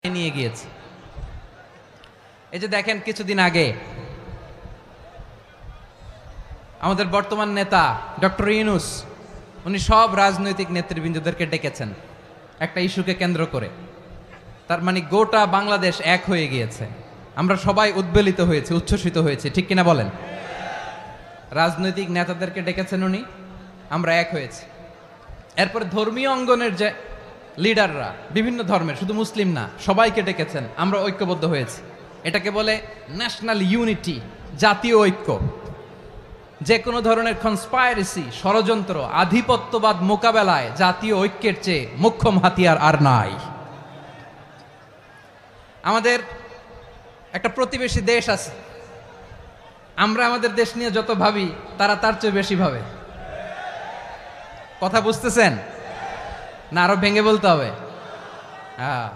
নিয়ে গিয়েছে। এই যে দেখেন কিছুদিন আগে আমাদের বর্তমান নেতা ডক্টর ইউনূস উনি সব রাজনৈতিক নেতৃবৃন্দদেরকে ডেকেছেন একটা ইস্যুকে কেন্দ্র করে। তার মানে গোটা বাংলাদেশ এক হয়ে গিয়েছে। আমরা সবাই উদ্বেলিত হয়েছে, উচ্ছ্বসিত হয়েছে, ঠিক কিনা বলেন? রাজনৈতিক নেতাদেরকে ডেকেছেন উনি, আমরা এক হয়েছি। এরপরে ধর্মীয় অঙ্গনের যে লিডাররা বিভিন্ন ধর্মের, শুধু মুসলিম না, সবাইকে ডেকেছেন, আমরা ঐক্যবদ্ধ হয়েছি। এটাকে বলে ন্যাশনাল ইউনিটি, জাতীয় ঐক্য। যে কোনো ধরনের কনস্পাইরেসি, ষড়যন্ত্র, আধিপত্যবাদ মোকাবেলায় জাতীয় ঐক্যের চেয়ে মোক্ষম হাতিয়ার আর নাই। আমাদের একটা প্রতিবেশী দেশ আছে, আমরা আমাদের দেশ নিয়ে যত ভাবি তারা তার চেয়ে বেশি ভাবে। কথা বুঝতেছেন না? আরো ভেঙে বলতে হবে। হ্যাঁ,